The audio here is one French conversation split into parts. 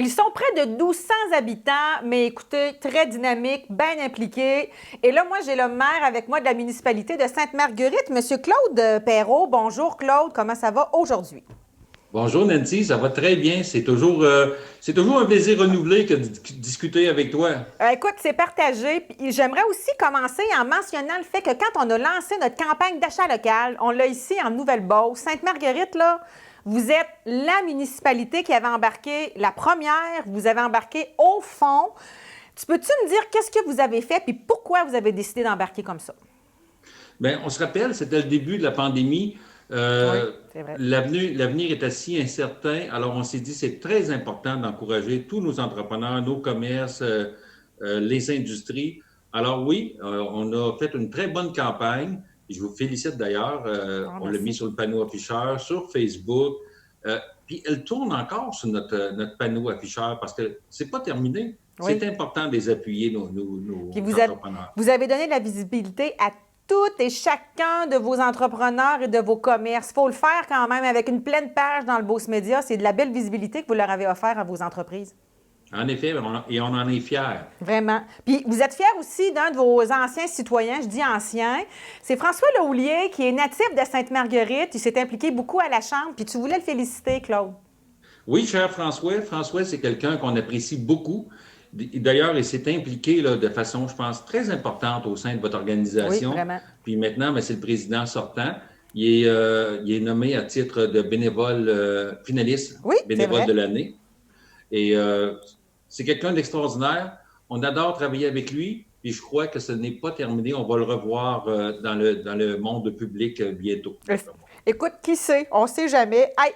Ils sont près de 1200 habitants, mais écoutez, très dynamiques, bien impliqués. Et là, moi, j'ai le maire avec moi de la municipalité de Sainte-Marguerite, M. Claude Perrault. Bonjour, Claude. Comment ça va aujourd'hui? Bonjour Nancy, ça va très bien. C'est toujours un plaisir renouvelé que de discuter avec toi. Écoute, c'est partagé. Puis j'aimerais aussi commencer en mentionnant le fait que quand on a lancé notre campagne d'achat local, on l'a ici en Nouvelle-Beauce. Sainte-Marguerite, là, vous êtes la municipalité qui avait embarqué la première, vous avez embarqué au fond. Tu peux-tu me dire qu'est-ce que vous avez fait puis pourquoi vous avez décidé d'embarquer comme ça? Bien, on se rappelle, c'était le début de la pandémie. Oui, c'est vrai. L'avenir était si incertain. Alors, on s'est dit, c'est très important d'encourager tous nos entrepreneurs, nos commerces, les industries. Alors oui, on a fait une très bonne campagne. Je vous félicite d'ailleurs. Ah, On l'a mis merci. sur le panneau afficheur, sur Facebook. Puis elle tourne encore sur notre panneau afficheur parce que c'est pas terminé. C'est Oui. important de les appuyer, Puis nos entrepreneurs. vous avez donné de la visibilité à toutes et chacun de vos entrepreneurs et de vos commerces. Il faut le faire quand même avec une pleine page dans le Beauce Média. C'est de la belle visibilité que vous leur avez offert à vos entreprises. En effet, et on en est fiers. Vraiment. Puis vous êtes fiers aussi d'un de vos anciens citoyens, je dis ancien. C'est François Lahoulier, qui est natif de Sainte-Marguerite. Il s'est impliqué beaucoup à la Chambre. Puis tu voulais le féliciter, Claude. Oui, cher François. François, c'est quelqu'un qu'on apprécie beaucoup. D'ailleurs, il s'est impliqué là, de façon, je pense, très importante au sein de votre Oui, organisation. vraiment. Puis maintenant, ben, c'est le président sortant. Il est nommé à titre de bénévole, finaliste Oui, c'est bénévole vrai. de l'année. Et c'est quelqu'un d'extraordinaire. On adore travailler avec lui. Et je crois que ce n'est pas terminé. On va le revoir dans le monde public bientôt, d'après moi. Écoute, qui sait? On ne sait jamais. Hey,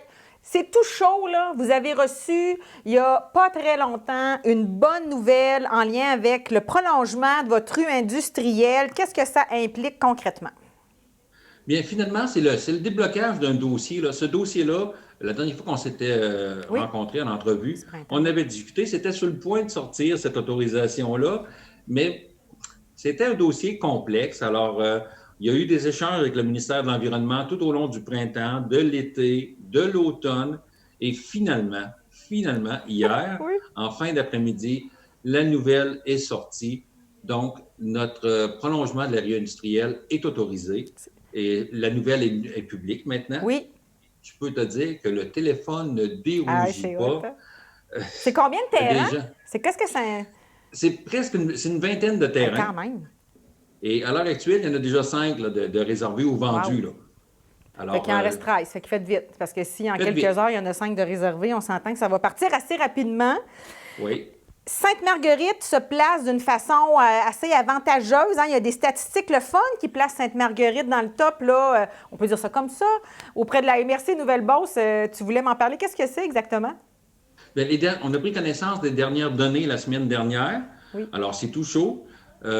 c'est tout chaud, là. Vous avez reçu, il n'y a pas très longtemps, une bonne nouvelle en lien avec le prolongement de votre rue industrielle. Qu'est-ce que ça implique concrètement? Bien, finalement, c'est le déblocage d'un dossier. Là. Ce dossier-là, la dernière fois qu'on s'était Oui, rencontrés en entrevue, ce printemps. on avait discuté, c'était sur le point de sortir cette autorisation-là, mais c'était un dossier complexe. Alors, il y a eu des échanges avec le ministère de l'Environnement tout au long du printemps, de l'été, de l'automne, et finalement, hier, Oui. en fin d'après-midi, la nouvelle est sortie. Donc, notre prolongement de la rue industrielle est autorisé et la nouvelle est publique maintenant. Oui. Je peux te dire que le téléphone ne Ah, oui, dérougit c'est hot, pas. hein? C'est combien de Il y a des terrains? gens. C'est qu'est-ce que c'est? C'est une vingtaine de terrains. Quand même. Et à l'heure actuelle, il y en a déjà 5 là, de réservés ou vendus. Wow. Là. Fait Alors, qu'il en reste 13. Fait que faites vite. Parce que si en faites quelques vite. heures, il y en a 5 de réservés, on s'entend que ça va partir assez rapidement. Oui. Sainte-Marguerite se place d'une façon assez avantageuse, hein. Il y a des statistiques le fun qui placent Sainte-Marguerite dans le top, là, on peut dire ça comme ça, auprès de la MRC Nouvelle-Beauce. Tu voulais m'en parler. Qu'est-ce que c'est exactement? Bien, on a pris connaissance des dernières données la semaine dernière. Oui. Alors, c'est tout chaud. En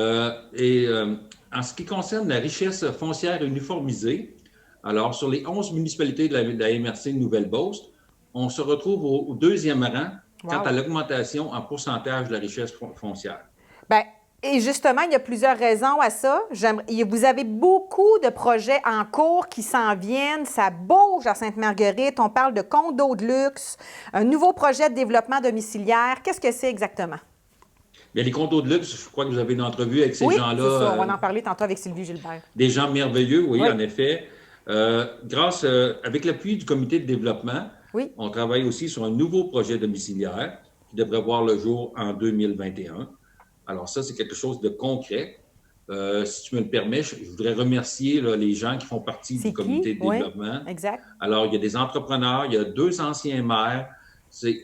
ce qui concerne la richesse foncière uniformisée, alors sur les 11 municipalités de la MRC Nouvelle-Beauce, on se retrouve au deuxième rang quant à Wow. l'augmentation en pourcentage de la richesse foncière. Bien, et justement, il y a plusieurs raisons à ça. Vous avez beaucoup de projets en cours qui s'en viennent. Ça bouge à Sainte-Marguerite. On parle de condos de luxe, un nouveau projet de développement domiciliaire. Qu'est-ce que c'est exactement? Bien, les condos de luxe, je crois que vous avez une entrevue avec ces Oui, gens-là, c'est ça. On va en parler tantôt avec Sylvie Gilbert. des gens merveilleux, oui, Oui, en effet. Avec l'appui du comité de développement, oui. on travaille aussi sur un nouveau projet domiciliaire qui devrait voir le jour en 2021. Alors ça, c'est quelque chose de concret. Si tu me le permets, je voudrais remercier là, les gens qui font partie du C'est qui? comité de Oui, développement. exact. Alors, il y a des entrepreneurs, il y a 2 anciens maires.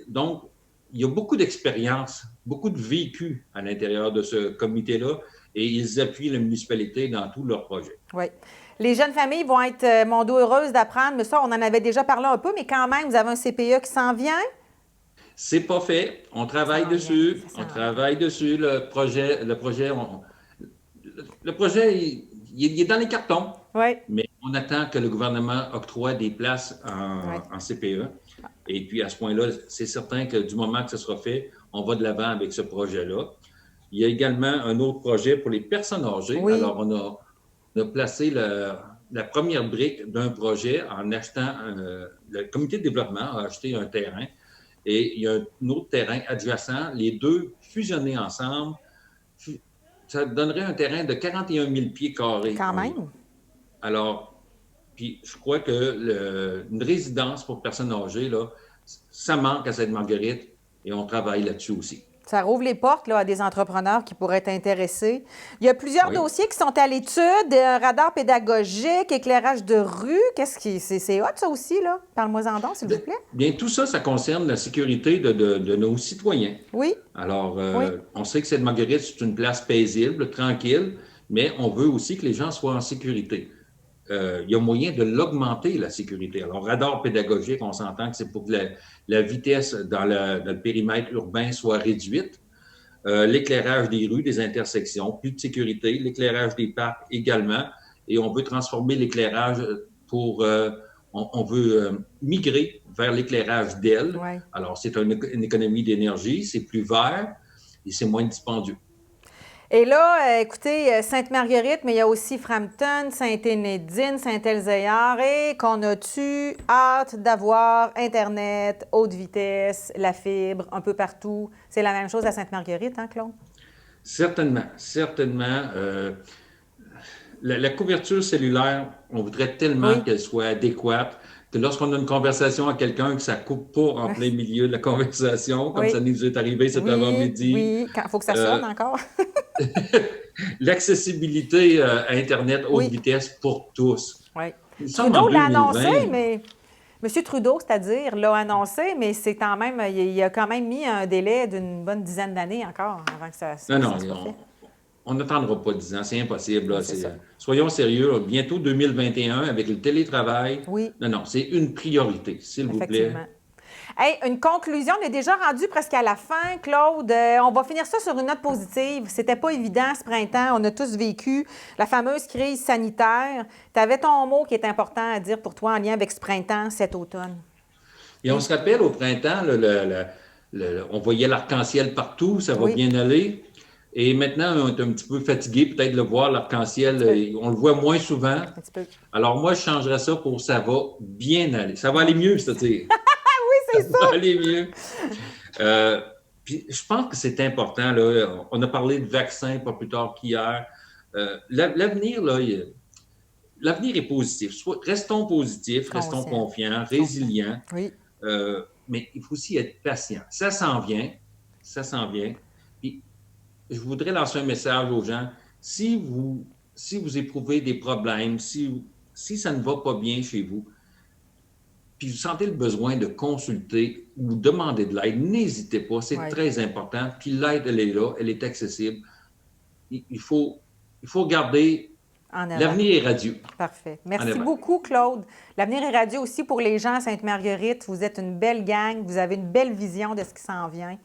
Donc, il y a beaucoup d'expérience, beaucoup de vécu à l'intérieur de ce comité-là et ils appuient la municipalité dans tous leurs projets. Oui. Les jeunes familles vont être, mon dos, heureuses d'apprendre, mais ça, on en avait déjà parlé un peu, mais quand même, vous avez un CPE qui s'en vient? C'est pas fait. On Ça travaille s'en vient, dessus. ça On s'en vient. travaille dessus. Le projet, il est dans les cartons, Oui, mais on attend que le gouvernement octroie des places oui. en CPE. Et puis, à ce point-là, c'est certain que du moment que ce sera fait, on va de l'avant avec ce projet-là. Il y a également un autre projet pour les personnes âgées. Oui. Alors, on a placé la première brique d'un projet en achetant, le comité de développement a acheté un terrain et il y a un autre terrain adjacent. Les deux fusionnés ensemble, ça donnerait un terrain de 41 000 pieds carrés Quand environ. même. Alors, puis je crois que une résidence pour personnes âgées, là, ça manque à Sainte-Marguerite et on travaille là-dessus aussi. Ça rouvre les portes là, à des entrepreneurs qui pourraient être intéressés. Il y a plusieurs Oui. dossiers qui sont à l'étude, radar pédagogique, éclairage de rue. Qu'est-ce qui. C'est hot, ça aussi, là? Parle-moi-en donc, s'il vous plaît. Bien, tout ça, ça concerne la sécurité de nos citoyens. Oui. Alors, Oui. on sait que Sainte-Marguerite, c'est une place paisible, tranquille, mais on veut aussi que les gens soient en sécurité. Il y a moyen de l'augmenter, la sécurité. Alors, radar pédagogique, on s'entend que c'est pour que la vitesse dans le périmètre urbain soit réduite. L'éclairage des rues, des intersections, plus de sécurité. L'éclairage des parcs également. Et on veut transformer l'éclairage pour... on veut migrer vers l'éclairage d'ailes. Ouais. Alors, c'est une économie d'énergie, c'est plus vert et c'est moins dispendieux. Et là, écoutez, Sainte-Marguerite, mais il y a aussi Frampton, Sainte-Énédine, Saint-Elzéar, et qu'on a-tu hâte d'avoir Internet, haute vitesse, la fibre, un peu partout. C'est la même chose à Sainte-Marguerite, hein, Claude? Certainement, certainement. La couverture cellulaire, on voudrait tellement Oui. qu'elle soit adéquate que lorsqu'on a une conversation avec quelqu'un, que ça ne coupe pas en plein milieu de la conversation, comme Oui. ça nous est arrivé cet avant-midi. Oui, il faut que ça sonne encore. L'accessibilité à Internet haute Oui. vitesse pour tous. Oui. Nous sommes en Trudeau l'a 2020. annoncé, mais M. Trudeau, c'est-à-dire, l'a annoncé, mais c'est quand même, il a quand même mis un délai d'une bonne dizaine d'années encore avant que ça Non, soit fait. on n'attendra pas 10 ans, c'est impossible. Là. Oui, c'est ça. Soyons sérieux, là. Bientôt 2021, avec le télétravail. Oui. Non, c'est une priorité, s'il vous plaît. Effectivement. Hey, une conclusion, on est déjà rendu presque à la fin, Claude. On va finir ça sur une note positive. C'était pas évident ce printemps. On a tous vécu la fameuse crise sanitaire. Tu avais ton mot qui est important à dire pour toi en lien avec ce printemps, cet automne. Et on se rappelle au printemps, on voyait l'arc-en-ciel partout, ça va Oui. bien aller. Et maintenant, on est un petit peu fatigué peut-être de le voir, l'arc-en-ciel. On le voit moins souvent. Un petit peu. Alors moi, je changerais ça pour ça va bien aller. Ça va aller mieux, c'est-à-dire. Oui, c'est ça. Va aller mieux. Puis je pense que c'est important. Là, on a parlé de vaccins pas plus tard qu'hier. L'avenir, là, l'avenir est positif. Restons positifs, restons confiants, résilients. Oui. Mais il faut aussi être patient. Ça s'en vient. Ça s'en vient. Puis je voudrais lancer un message aux gens. Si vous éprouvez des problèmes, si ça ne va pas bien chez vous, puis vous sentez le besoin de consulter ou demander de l'aide, n'hésitez pas, c'est très important. Puis l'aide, elle est là, elle est accessible. Il faut garder... L'avenir est radieux. Parfait. Merci beaucoup, Claude. L'avenir est radieux aussi pour les gens à Sainte-Marguerite. Vous êtes une belle gang, vous avez une belle vision de ce qui s'en vient.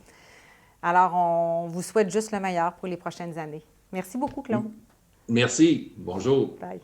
Alors, on vous souhaite juste le meilleur pour les prochaines années. Merci beaucoup, Claude. Merci. Bonjour. Bye.